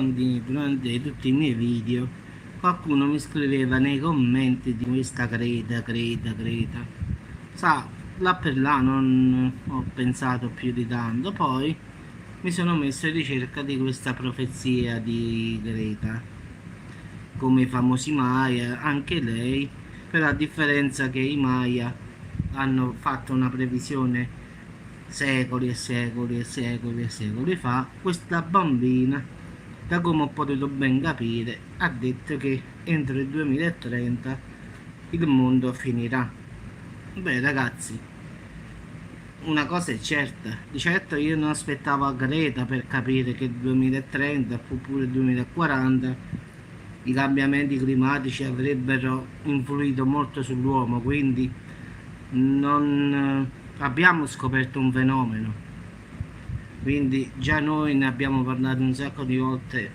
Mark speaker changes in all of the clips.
Speaker 1: durante tutti i miei video qualcuno mi scriveva nei commenti di questa Greta. Sa, là per là non ho pensato più di tanto, poi mi sono messo in ricerca di questa profezia di Greta, come i famosi Maya, anche lei, però a differenza che i Maya hanno fatto una previsione secoli e secoli e secoli e secoli fa, questa bambina, da come ho potuto ben capire, ha detto che entro il 2030 il mondo finirà. Beh ragazzi, una cosa è certa, di certo io non aspettavo a Greta per capire che il 2030 oppure il 2040 i cambiamenti climatici avrebbero influito molto sull'uomo, quindi non abbiamo scoperto un fenomeno. Quindi già noi ne abbiamo parlato un sacco di volte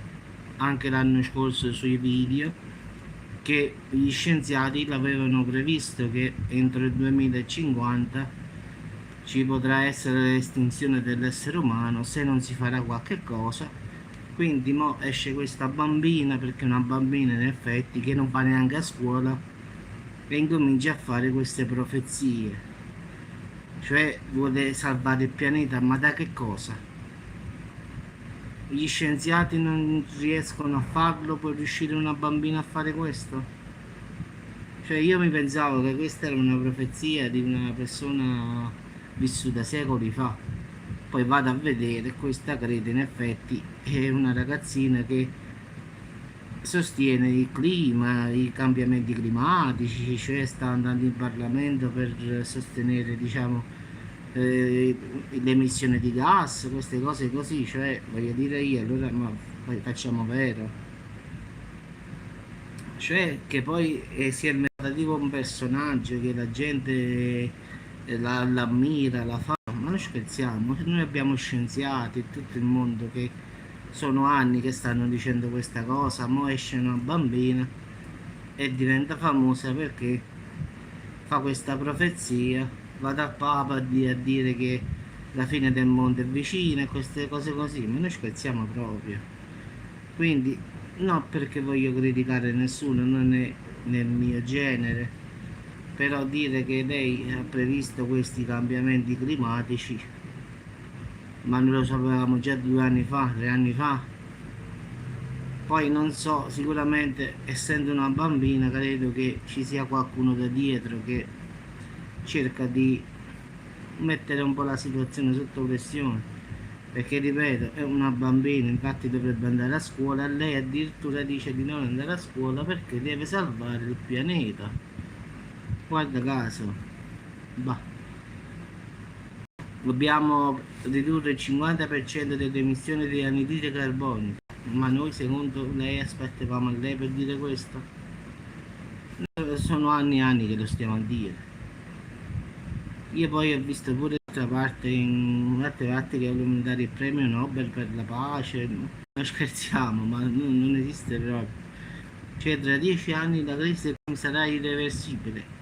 Speaker 1: anche l'anno scorso sui video, che gli scienziati l'avevano previsto che entro il 2050 ci potrà essere l'estinzione dell'essere umano se non si farà qualche cosa. Quindi mo esce questa bambina, perché è una bambina in effetti che non va neanche a scuola, e incomincia a fare queste profezie, cioè vuole salvare il pianeta, ma da che cosa? Gli scienziati non riescono a farlo, può riuscire una bambina a fare questo? Cioè io mi pensavo che questa era una profezia di una persona vissuta secoli fa, poi vado a vedere questa Greta in effetti è una ragazzina che sostiene il clima, i cambiamenti climatici, cioè sta andando in Parlamento per sostenere, diciamo, l'emissione di gas, queste cose così, cioè voglio dire io, allora ma poi facciamo vero. Cioè che poi si è meritato tipo un personaggio che la gente l'ammira, la fa, ma noi scherziamo, noi abbiamo scienziati in tutto il mondo che sono anni che stanno dicendo questa cosa, mo esce una bambina e diventa famosa perché fa questa profezia, va dal Papa a dire che la fine del mondo è vicina e queste cose così, ma noi scherziamo proprio. Quindi non perché voglio criticare nessuno, non è nel mio genere, però dire che lei ha previsto questi cambiamenti climatici, ma noi lo sapevamo già 2 anni fa, 3 anni fa. Poi non so, sicuramente essendo una bambina credo che ci sia qualcuno da dietro che cerca di mettere un po' la situazione sotto pressione, perché ripeto è una bambina, infatti dovrebbe andare a scuola, lei addirittura dice di non andare a scuola perché deve salvare il pianeta. Guarda caso, bah, dobbiamo ridurre il 50% delle emissioni di anidride carbonica, ma noi secondo lei aspettavamo a lei per dire questo? Sono anni e anni che lo stiamo a dire. Io poi ho visto pure d'altra parte in altre parti che vogliono dare il premio Nobel per la pace, non scherziamo, ma non esiste proprio. Cioè tra 10 anni la crisi sarà irreversibile.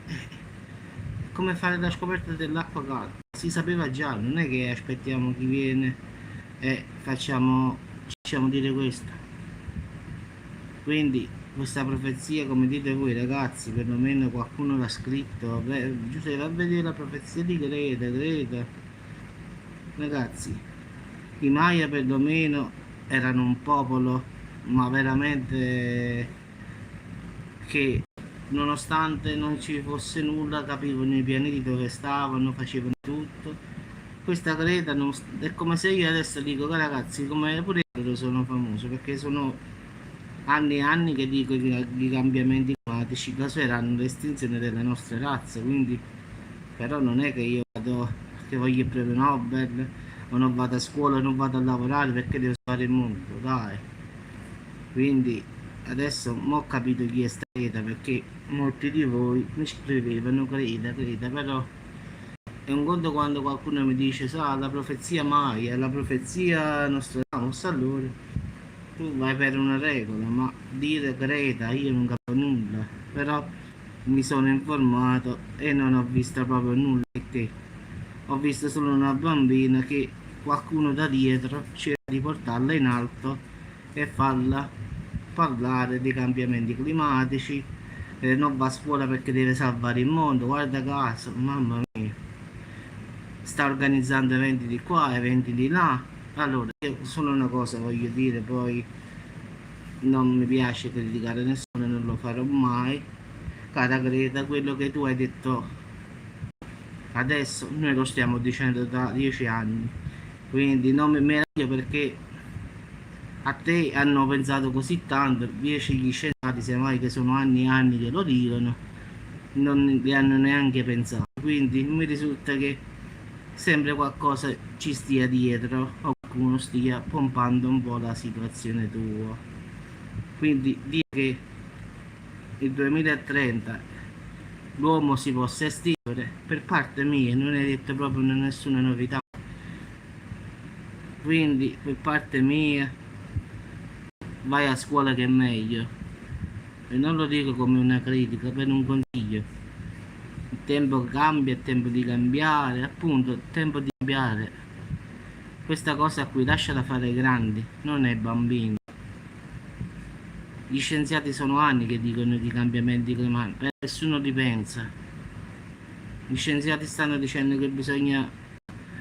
Speaker 1: Come fare la scoperta dell'acqua calda? Si sapeva già, non è che aspettiamo chi viene e facciamo dire questo. Quindi questa profezia, come dite voi ragazzi, perlomeno qualcuno l'ha scritto, Giuseppe va a vedere la profezia di Greta. Ragazzi, i Maya perlomeno erano un popolo, ma veramente che nonostante non ci fosse nulla capivano i pianeti dove stavano, facevano tutto. Questa Greta è come se io adesso dico che ragazzi, come pure io sono famoso, perché sono anni e anni che dico che i cambiamenti climatici causeranno l'estinzione della nostra razza, quindi però non è che io vado che voglio il premio Nobel o non vado a scuola, non vado a lavorare perché devo salvare il mondo, dai. Quindi adesso ho capito chi è stata, perché molti di voi mi scrivevano Greta, però è un conto quando qualcuno mi dice sa la profezia Maya, la profezia Nostradamus, allora tu vai per una regola, ma dire Greta io non capisco nulla, però mi sono informato e non ho visto proprio nulla di che. Ho visto solo una bambina che qualcuno da dietro cerca di portarla in alto e farla parlare dei cambiamenti climatici, non va a scuola perché deve salvare il mondo, guarda caso, mamma mia, sta organizzando eventi di qua, eventi di là. Allora, io solo una cosa voglio dire, poi non mi piace criticare nessuno, non lo farò mai. Cara Greta, quello che tu hai detto adesso noi lo stiamo dicendo da 10 anni, quindi non mi meraviglio perché a te hanno pensato così tanto, invece gli scienziati semmai che sono anni e anni che lo dicono, non li hanno neanche pensato, quindi mi risulta che sempre qualcosa ci stia dietro o qualcuno stia pompando un po' la situazione tua. Quindi dire che il 2030 l'uomo si possa estinguere, per parte mia non è detto proprio nessuna novità, quindi per parte mia vai a scuola che è meglio, e non lo dico come una critica, per un consiglio. Il tempo cambia, è tempo di cambiare, appunto, è tempo di cambiare. Questa cosa qui lasciala fare ai grandi, non ai bambini. Gli scienziati sono anni che dicono di cambiamenti climatici, però nessuno li pensa. Gli scienziati stanno dicendo che bisogna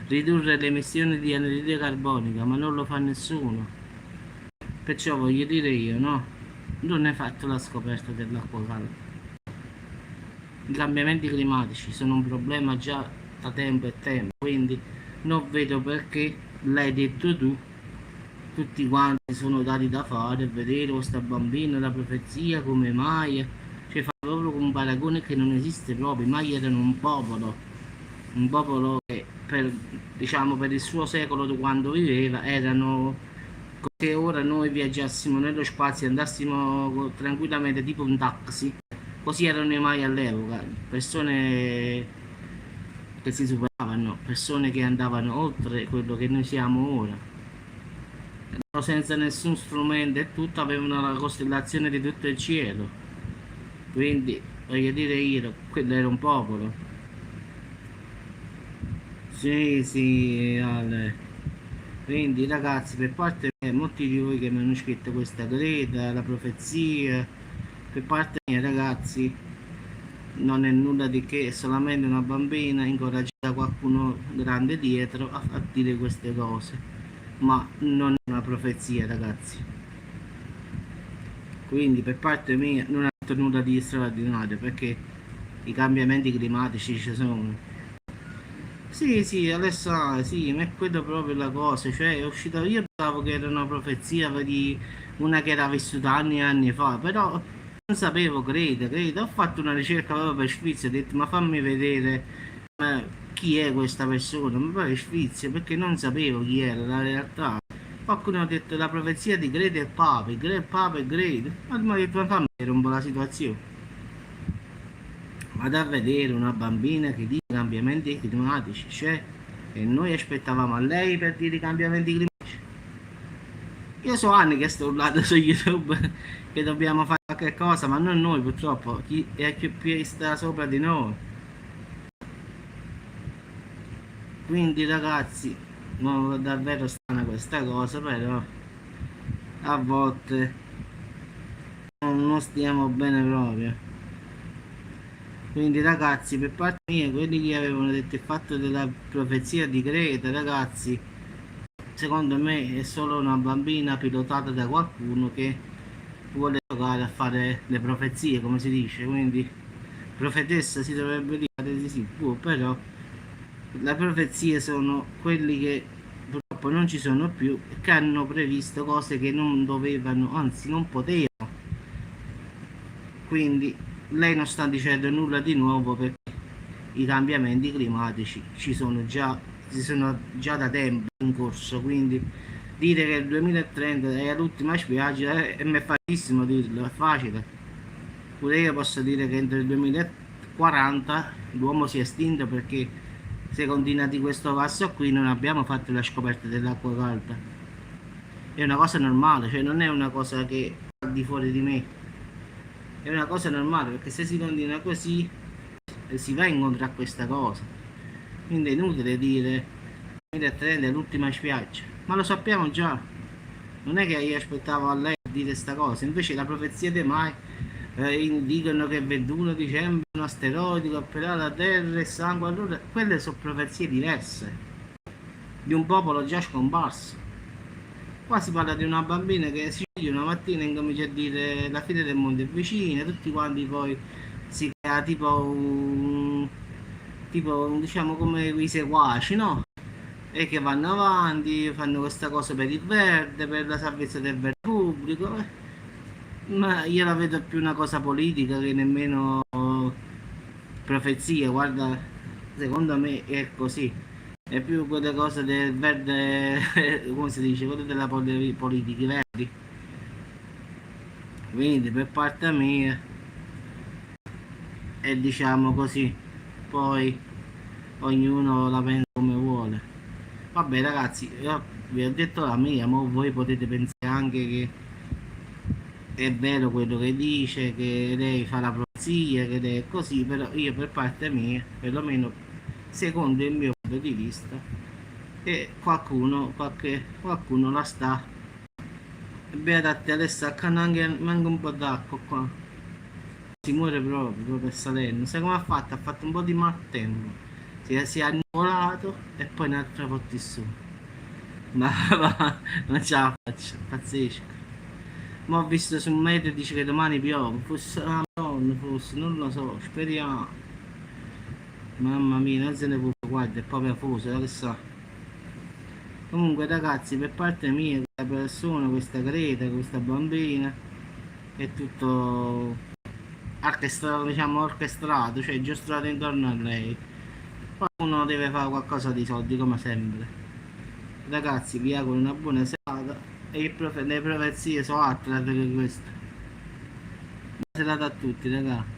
Speaker 1: ridurre le emissioni di anidride carbonica, ma non lo fa nessuno. Perciò voglio dire io, no? Non hai fatto la scoperta dell'acqua calda. I cambiamenti climatici sono un problema già da tempo e tempo, quindi non vedo perché l'hai detto tu, tutti quanti sono dati da fare, vedere questa bambina, la profezia, come mai, cioè fa proprio un paragone che non esiste proprio. I Maya erano un popolo che per, diciamo, per il suo secolo quando viveva erano che ora noi viaggiassimo nello spazio e andassimo tranquillamente tipo un taxi. Così erano i Maya all'epoca, persone che si superavano, persone che andavano oltre quello che noi siamo ora. Senza nessun strumento e tutto, avevano la costellazione di tutto il cielo. Quindi, voglio dire io, quello era un popolo. Sì, sì, Ale. Quindi ragazzi, per parte mia, molti di voi che mi hanno scritto questa Greta, la profezia, per parte mia ragazzi, non è nulla di che, è solamente una bambina incoraggiata da qualcuno grande dietro a dire queste cose, ma non è una profezia ragazzi. Quindi per parte mia non ha detto nulla di straordinario, perché i cambiamenti climatici ci sono. Sì, sì, Alessandro, sì, ma è quello proprio la cosa, cioè è uscita, io pensavo che era una profezia di una che era vissuta anni e anni fa, però non sapevo, credo, ho fatto una ricerca proprio per Sfizio, ho detto ma fammi vedere chi è questa persona, ma poi Sfizio, perché non sapevo chi era la realtà. Qualcuno ha detto la profezia di Greta e Papa, Papa e Greta, ma mi ha detto ma fammi vedere un po' la situazione. Vado a vedere una bambina che dice cambiamenti climatici, cioè, e noi aspettavamo a lei per dire i cambiamenti climatici. Io so anni che sto urlando su YouTube che dobbiamo fare qualche cosa, ma non noi purtroppo, chi è più sta sopra di noi. Quindi ragazzi, no, davvero strana questa cosa, però a volte non stiamo bene proprio. Quindi ragazzi, per parte mia, quelli che avevano detto il fatto della profezia di Greta, ragazzi, secondo me è solo una bambina pilotata da qualcuno che vuole giocare a fare le profezie, come si dice. Quindi profetessa si dovrebbe dire di sì, può, però le profezie sono quelli che purtroppo non ci sono più e che hanno previsto cose che non dovevano, anzi non potevano. Quindi lei non sta dicendo nulla di nuovo perché i cambiamenti climatici ci sono già da tempo in corso, quindi dire che il 2030 è l'ultima spiaggia è mi è facilissimo dirlo, è facile. Pure io posso dire che entro il 2040 l'uomo si è estinto perché se continua di questo passo qui non abbiamo fatto la scoperta dell'acqua calda. È una cosa normale, cioè non è una cosa che al di fuori di me, è una cosa normale perché se si continua così si va incontro a questa cosa. Quindi è inutile dire 2030 è l'ultima spiaggia, ma lo sappiamo già. non è che io aspettavo a lei a dire sta cosa, invece la profezia di mai dicono che il 21 dicembre un asteroide colpirà la Terra e sangue, allora quelle sono profezie diverse di un popolo già scomparso. Qua si parla di una bambina che si sceglie una mattina e incomincia a dire la fine del mondo è vicina, tutti quanti poi si crea diciamo come i seguaci, no? E che vanno avanti, fanno questa cosa per il verde, per la salvezza del verde pubblico. Ma io la vedo più una cosa politica che nemmeno profezia, guarda, secondo me è così. È più quelle cose del verde, come si dice, quelle della politica, i verdi. Quindi per parte mia è diciamo così, poi ognuno la pensa come vuole. Vabbè ragazzi, io vi ho detto la mia, ma voi potete pensare anche che è vero quello che dice, che lei fa la profezia, che lei è così, però io per parte mia, perlomeno secondo il mio punto di vista, e qualcuno la sta. Beata a te, adesso accanto anche un po' d'acqua qua. Si muore proprio per Salerno. Sai come ha fatto? Ha fatto un po' di maltempo. Si è annuvolato e poi un altro po' su. Ma non ce la faccio, pazzesco. Ma ho visto su un meteo e dice che domani piove. Fosse la Madonna, forse, non lo so, speriamo. Mamma mia, non se ne può, guarda, è proprio afoso, che sa. Comunque ragazzi, per parte mia, questa persona, questa Greta, questa bambina, è tutto diciamo orchestrato, cioè giostrato intorno a lei. Poi uno deve fare qualcosa di soldi come sempre. Ragazzi, vi auguro una buona serata e le profezie sono altre che queste. Buona serata a tutti, ragazzi.